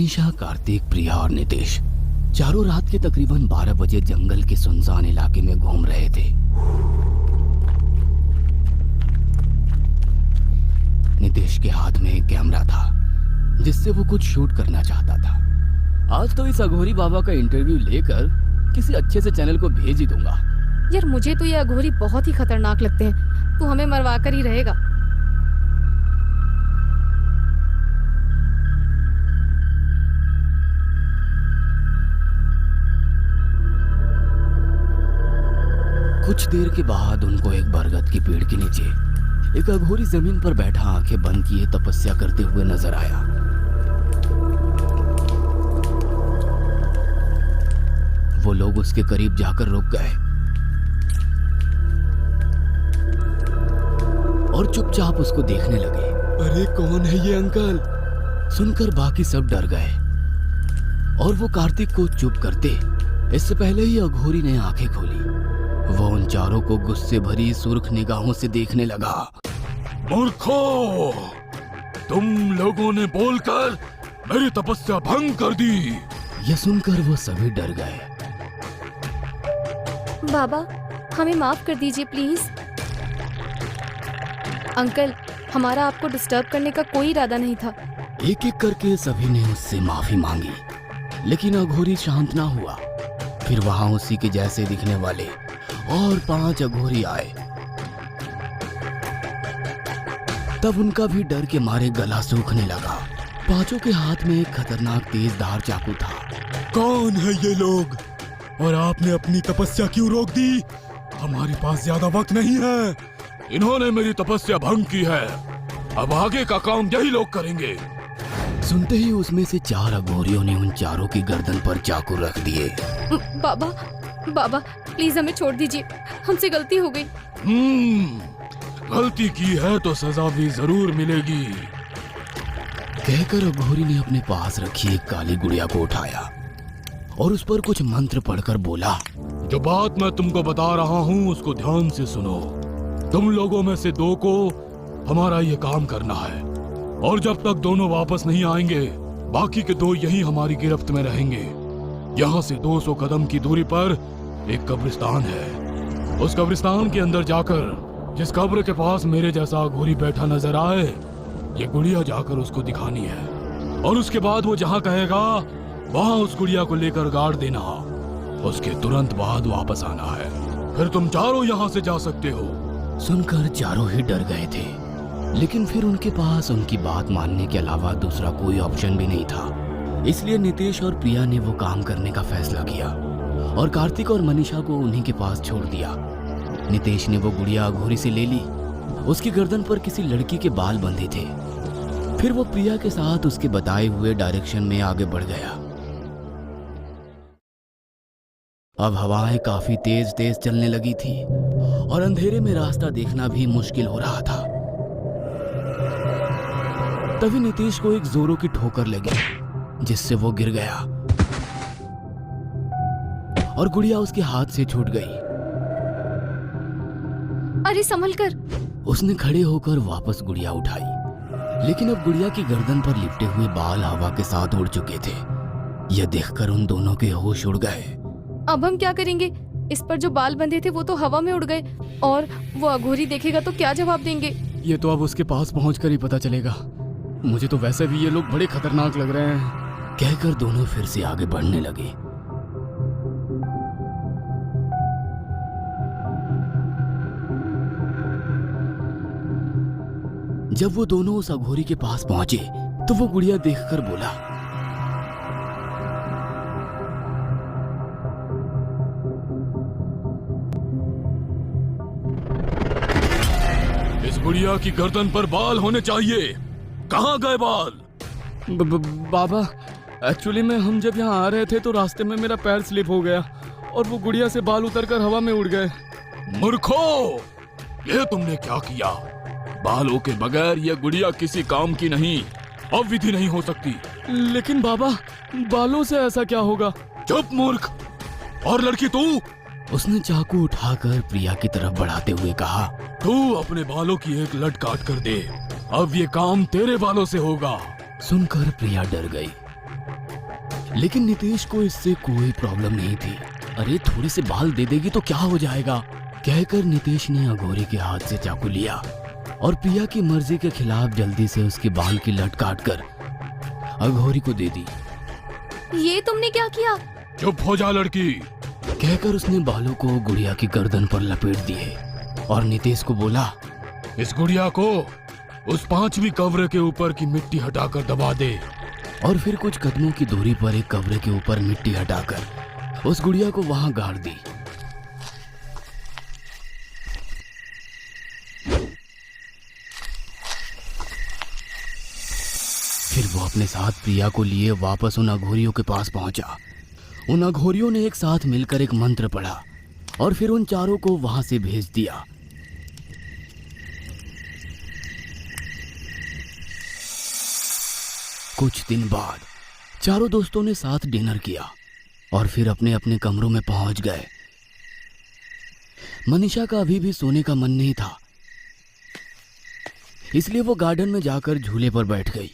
मनीषा, कार्तिक, प्रिया और नितेश चारों रात के तकरीबन 12 बजे जंगल के सुनसान इलाके में घूम रहे थे। नितेश के हाथ में एक कैमरा था जिससे वो कुछ शूट करना चाहता था। आज तो इस अघोरी बाबा का इंटरव्यू लेकर किसी अच्छे से चैनल को भेज ही दूंगा। यार मुझे तो ये अघोरी बहुत ही खतरनाक लगते हैं। तू हमें मरवा कर ही रहेगा। कुछ देर के बाद उनको एक बरगद की पेड़ के नीचे एक अघोरी जमीन पर बैठा आंखें बंद किए तपस्या करते हुए नजर आया। वो लोग उसके करीब जाकर रुक गए और चुपचाप उसको देखने लगे। अरे कौन है ये अंकल? सुनकर बाकी सब डर गए और वो कार्तिक को चुप करते इससे पहले ही अघोरी ने आंखें खोली। वो उन चारों को गुस्से भरी सुर्ख निगाहों से देखने लगा। मूर्खों, तुम लोगों ने बोलकर मेरी तपस्या भंग कर दी। यह सुनकर वो सभी डर गए। बाबा हमें माफ कर दीजिए प्लीज। अंकल, हमारा आपको डिस्टर्ब करने का कोई इरादा नहीं था। एक एक करके सभी ने उससे माफी मांगी, लेकिन अघोरी शांत ना हुआ। फिर वहां उसी के जैसे दिखने वाले और 5 अघोरी आए। तब उनका भी डर के मारे गला सूखने लगा। पांचों के हाथ में एक खतरनाक तेज धार चाकू था। कौन है ये लोग और आपने अपनी तपस्या क्यों रोक दी? हमारे पास ज्यादा वक्त नहीं है। इन्होंने मेरी तपस्या भंग की है। अब आगे का काम यही लोग करेंगे। सुनते ही उसमें से 4 अघोरियों ने उन चारों की गर्दन पर चाकू रख दिए। बाबा बाबा प्लीज हमें छोड़ दीजिए, हमसे गलती हो गई। गलती की है तो सजा भी जरूर मिलेगी। कहकर अघोरी ने अपने पास रखी एक काली गुड़िया को उठाया और उस पर कुछ मंत्र पढ़कर बोला, जो बात मैं तुमको बता रहा हूँ उसको ध्यान से सुनो। तुम लोगों में से 2 को हमारा ये काम करना है और जब तक दोनों वापस नहीं आएंगे बाकी के 2 यहीं हमारी गिरफ्त में रहेंगे। यहाँ से 200 कदम की दूरी पर एक कब्रिस्तान है। उस कब्रिस्तान के अंदर जाकर जिस कब्र के पास मेरे जैसा अघोरी बैठा नजर आए, ये गुड़िया जाकर उसको दिखानी है और उसके बाद वो जहाँ कहेगा वहाँ उस गुड़िया को लेकर गाड़ देना। उसके तुरंत बाद वापस आना है, फिर तुम चारों यहाँ से जा सकते हो। सुनकर चारों ही डर गए थे, लेकिन फिर उनके पास उनकी बात मानने के अलावा दूसरा कोई ऑप्शन भी नहीं था। इसलिए नितेश और प्रिया ने वो काम करने का फैसला किया और कार्तिक और मनीषा को उन्हीं के पास छोड़ दिया। नितेश ने वो गुड़िया अघोरी से ले ली। उसकी गर्दन पर किसी लड़की के बाल बंधे थे। फिर वो प्रिया के साथ उसके बताए हुए डायरेक्शन में आगे बढ़ गया। अब हवाएं काफी तेज तेज चलने लगी थी और अंधेरे में रास्ता देखना भी मुश्किल हो रहा था। तभी नितेश को एक जोरों की ठोकर लगी जिससे वो गिर गया और गुड़िया उसके हाथ से छूट गई। अरे संभल कर। उसने खड़े होकर वापस गुड़िया उठाई, लेकिन अब गुड़िया की गर्दन पर लिपटे हुए बाल हवा के साथ उड़ चुके थे। यह देखकर उन दोनों के होश उड़ गए। अब हम क्या करेंगे? इस पर जो बाल बंधे थे वो तो हवा में उड़ गए और वो अघोरी देखेगा तो क्या जवाब देंगे? ये तो अब उसके पास पहुंचकर ही पता चलेगा। मुझे तो वैसे भी ये लोग बड़े खतरनाक लग रहे हैं। कहकर दोनों फिर से आगे बढ़ने लगे। जब वो दोनों उस अघोरी के पास पहुंचे तो वो गुड़िया देखकर बोला, इस गुड़िया की गर्दन पर बाल होने चाहिए। कहाँ गए बाल? बाबा एक्चुअली में हम जब यहाँ आ रहे थे तो रास्ते में मेरा पैर स्लिप हो गया और वो गुड़िया से बाल उतरकर हवा में उड़ गए। मूर्खों, ये तुमने क्या किया? बालों के बगैर ये गुड़िया किसी काम की नहीं, अब विधि नहीं हो सकती। लेकिन बाबा बालों से ऐसा क्या होगा? चुप मूर्ख। और लड़की तू? उसने चाकू उठाकर प्रिया की तरफ बढ़ाते हुए कहा, तू अपने बालों की एक लट काट कर दे। अब ये काम तेरे बालों से होगा। सुनकर प्रिया डर गई लेकिन नितेश को इससे कोई प्रॉब्लम नहीं थी। अरे थोड़े से बाल दे देगी तो क्या हो जाएगा, कहकर नितेश ने अघोरी के हाथ से चाकू लिया और प्रिया की मर्जी के खिलाफ जल्दी से उसके बाल की लट काट कर अघोरी को दे दी। ये तुमने क्या किया? चुप हो जा लड़की। कहकर उसने बालों को गुड़िया की गर्दन पर लपेट दिए और नितेश को बोला, इस गुड़िया को उस 5वीं कब्र के ऊपर की मिट्टी हटाकर दबा दे। और फिर कुछ कदमों की दूरी पर एक कब्र के ऊपर मिट्टी हटाकर उस गुड़िया को वहां गाड़ दी। फिर वो अपने साथ प्रिया को लिए वापस उन अघोरियों के पास पहुंचा। उन अघोरियों ने एक साथ मिलकर एक मंत्र पढ़ा और फिर उन चारों को वहां से भेज दिया। कुछ दिन बाद चारों दोस्तों ने साथ डिनर किया और फिर अपने अपने कमरों में पहुंच गए। मनीषा का अभी भी सोने का मन नहीं था, इसलिए वो गार्डन में जाकर झूले पर बैठ गई।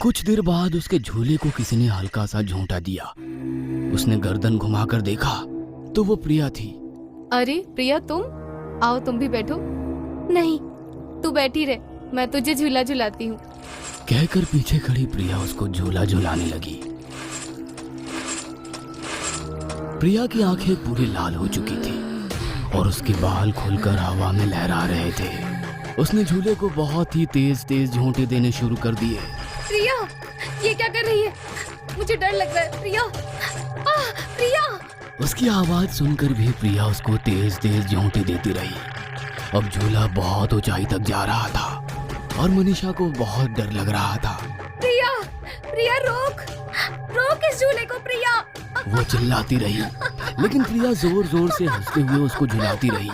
कुछ देर बाद उसके झूले को किसी ने हल्का सा झोंटा दिया। उसने गर्दन घुमाकर देखा तो वो प्रिया थी। अरे प्रिया, तुम आओ, तुम भी बैठो। नहीं, तू बैठी रह, मैं तुझे झूला झुलाती हूँ। कहकर पीछे खड़ी प्रिया उसको झूला झुलाने लगी। प्रिया की आंखें पूरी लाल हो चुकी थी और उसके बाल खुलकर हवा में लहरा रहे थे। उसने झूले को बहुत ही तेज तेज झोंटे देने शुरू कर दिए। प्रिया, ये क्या कर रही है? मुझे डर लग रहा है। प्रिया, प्रिया। उसकी आवाज सुनकर भी प्रिया उसको तेज तेज झोंटे देती रही। अब झूला बहुत ऊंचाई तक जा रहा था और मनीषा को बहुत डर लग रहा था। प्रिया, प्रिया रोक, रोक इस झूले को प्रिया। वो चिल्लाती रही, लेकिन प्रिया जोर जोर से हंसते हुए उसको झुलाती रही।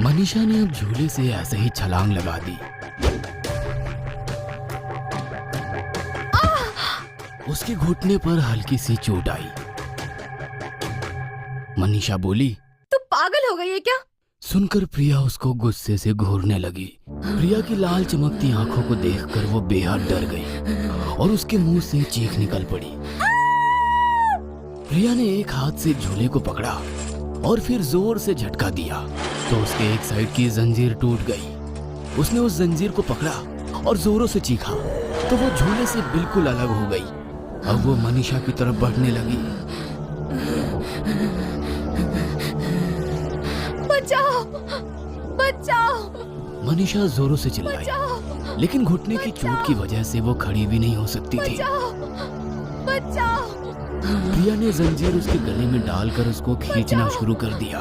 मनीषा ने अब झूले से ऐसे ही छलांग लगा दी। उसके घुटने पर हल्की सी चोट आई। मनीषा बोली, तू पागल हो गई है क्या? सुनकर प्रिया उसको गुस्से से घूरने लगी। प्रिया की लाल चमकती आंखों को देखकर वो बेहद डर गई और उसके मुंह से चीख निकल पड़ी। प्रिया ने एक हाथ से झूले को पकड़ा और फिर जोर से झटका दिया तो उसके एक साइड की जंजीर टूट गई। उसने उस जंजीर को पकड़ा और जोरों से चीखा तो वो झूले से बिल्कुल अलग हो गई। अब वो मनीषा की तरफ बढ़ने लगी। बचाओ, बचाओ। मनीषा जोरों से चिल्लाई, लेकिन घुटने की चोट की वजह से वो खड़ी भी नहीं हो सकती थी। बचाओ। प्रिया ने जंजीर उसके गले में डालकर उसको खींचना शुरू कर दिया।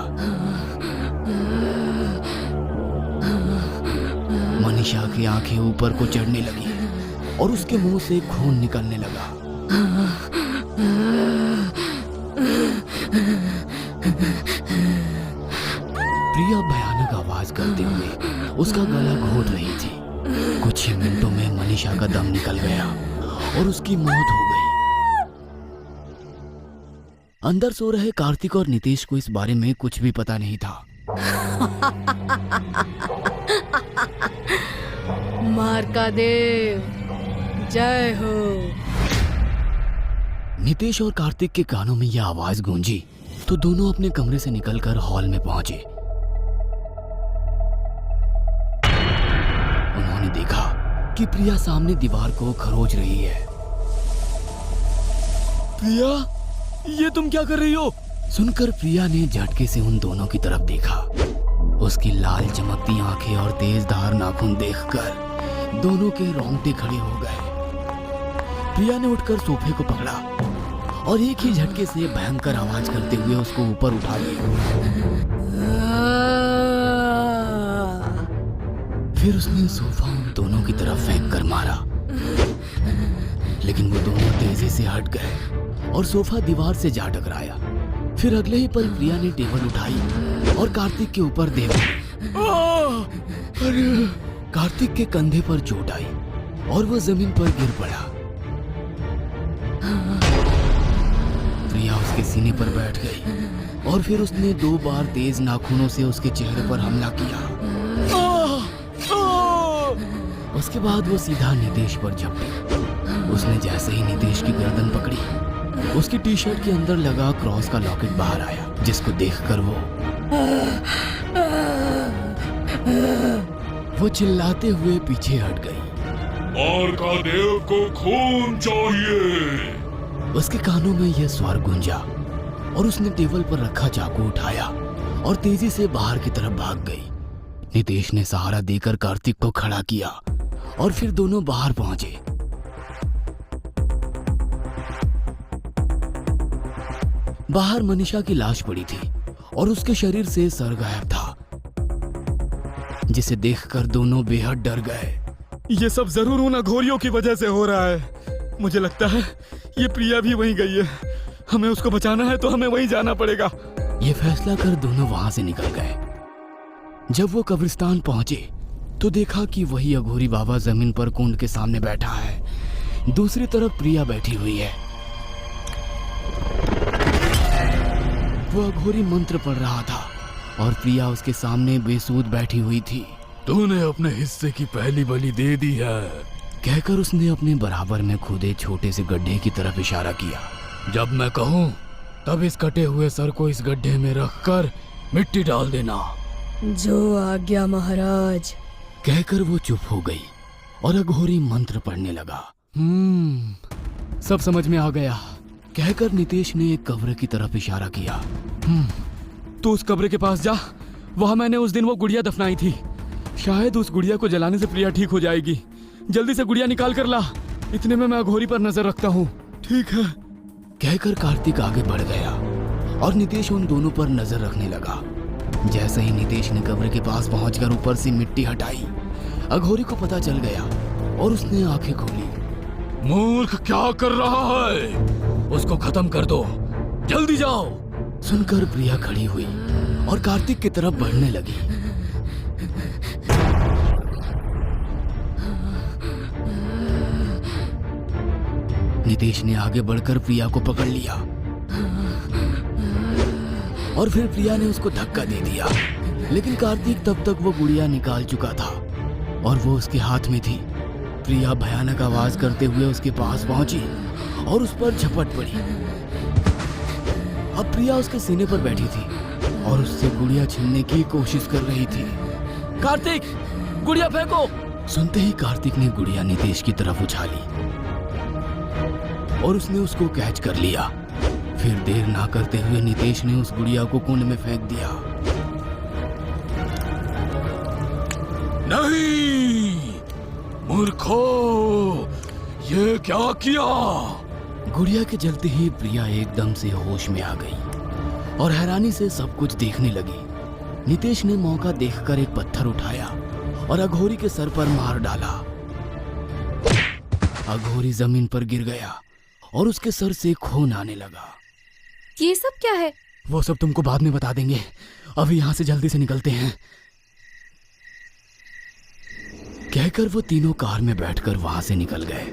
मनीषा की आंखें ऊपर को चढ़ने लगी और उसके मुंह से खून निकलने लगा। प्रिया भयानक आवाज करते हुए उसका गला घोट रही थी। कुछ ही मिनटों में मनीषा का दम निकल गया और उसकी मौत हो गई। अंदर सो रहे कार्तिक और नितेश को इस बारे में कुछ भी पता नहीं था। मार्कादेव जय हो। नितेश और कार्तिक के कानों में यह आवाज गूंजी तो दोनों अपने कमरे से निकलकर हॉल में पहुंचे। उन्होंने देखा कि प्रिया सामने दीवार को खरोच रही है। प्रिया, ये तुम क्या कर रही हो? सुनकर प्रिया ने झटके से उन दोनों की तरफ देखा। उसकी लाल चमकती आंखें और तेज धार नाखून देखकर दोनों के रोंगटे खड़े हो गए। प्रिया ने उठकर सोफे को पकड़ा और एक ही झटके से भयंकर आवाज करते हुए उसको ऊपर उठा लिया। फिर उसने सोफा उन दोनों की तरफ फेंक कर मारा, लेकिन वो दोनों तेजी से हट गए और सोफा दीवार से जा टकराया। फिर अगले ही पल प्रिया ने टेबल उठाई और कार्तिक के ऊपर दे मारी। अरे! कार्तिक के कंधे पर चोट आई और वो जमीन पर गिर पड़ा। प्रिया उसके उसके सीने पर बैठ गई और फिर उसने 2 बार तेज नाखूनों से उसके चेहरे पर हमला किया। उसके बाद वो सीधा नितेश पर झपटी। उसने जैसे ही नितेश की गर्दन पकड़ी, उसकी टी शर्ट के अंदर लगा क्रॉस का लॉकेट बाहर आया, जिसको देखकर वो चिल्लाते हुए पीछे हट गई। और का देव को खून चाहिए। उसके कानों में यह स्वर गूंजा और उसने टेबल पर रखा चाकू उठाया और तेजी से बाहर की तरफ भाग गई। नितेश ने सहारा देकर कार्तिक को खड़ा किया और फिर दोनों बाहर पहुंचे। बाहर मनीषा की लाश पड़ी थी और उसके शरीर से सर गायब था, जिसे देखकर दोनों बेहद डर गए। ये सब जरूर उन अघोरियों की वजह से हो रहा है। मुझे लगता है ये प्रिया भी वहीं गई है। हमें उसको बचाना है तो हमें वहीं जाना पड़ेगा। ये फैसला कर दोनों वहां से निकल गए। जब वो कब्रिस्तान पहुंचे तो देखा कि वही अघोरी बाबा जमीन पर कुंड के सामने बैठा है। दूसरी तरफ प्रिया बैठी हुई है। वो अघोरी मंत्र पढ़ रहा था और प्रिया उसके सामने बेसूध बैठी हुई थी। तूने अपने हिस्से की पहली बलि दे दी है, कहकर उसने अपने बराबर में खुदे छोटे से गड्ढे की तरफ इशारा किया। जब मैं कहूं तब इस कटे हुए सर को इस गड्ढे में रखकर मिट्टी डाल देना। जो आज्ञा महाराज, कहकर वो चुप हो गई और अघोरी मंत्र पढ़ने लगा। सब समझ में आ गया। कहकर नितेश ने एक कब्र की तरफ इशारा किया। तू उस कब्र के पास जा, वहां मैंने उस दिन वो गुड़िया दफनाई थी। शायद उस गुड़िया को जलाने से प्रिया ठीक हो जाएगी। जल्दी से गुड़िया निकाल कर ला। इतने में मैं अघोरी पर नजर रखता हूँ। ठीक है, कहकर कार्तिक आगे बढ़ गया और नितेश उन दोनों पर नजर रखने लगा। जैसे ही नितेश ने कब्र के पास पहुंचकर ऊपर से मिट्टी हटाई, अघोरी को पता चल गया और उसने आंखें खोली। मूर्ख, क्या कर रहा है? उसको खत्म कर दो, जल्दी जाओ। सुनकर प्रिया खड़ी हुई और कार्तिक की तरफ बढ़ने लगी। नितेश ने आगे बढ़कर प्रिया को पकड़ लिया और फिर प्रिया ने उसको धक्का दे दिया, लेकिन कार्तिक तब तक वो गुड़िया निकाल चुका था और वो उसके हाथ में थी। प्रिया भयानक आवाज करते हुए उसके पास पहुंची और उस पर झपट पड़ी। अब प्रिया उसके सीने पर बैठी थी और उससे गुड़िया छीनने की कोशिश कर रही थी। कार्तिक, गुड़िया फेंको। सुनते ही कार्तिक ने गुड़िया नितेश की तरफ उछाली और उसने उसको कैच कर लिया। फिर देर ना करते हुए नितेश ने उस गुड़िया को कुंड में फेंक दिया। नहीं मूर्खो, ये क्या किया? गुड़िया के जलते ही प्रिया एकदम से होश में आ गई और हैरानी से सब कुछ देखने लगी। नितेश ने मौका देखकर एक पत्थर उठाया और अघोरी के सर पर मार डाला। अघोरी जमीन पर गिर गया और उसके सर से खून आने लगा। ये सब क्या है? वो सब तुमको बाद में बता देंगे, अभी यहाँ से जल्दी से निकलते हैं। कहकर वो तीनों कार में बैठकर वहां से निकल गए।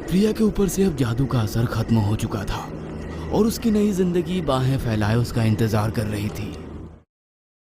प्रिया के ऊपर से अब जादू का असर खत्म हो चुका था और उसकी नई जिंदगी बाहें फैलाए उसका इंतजार कर रही थी।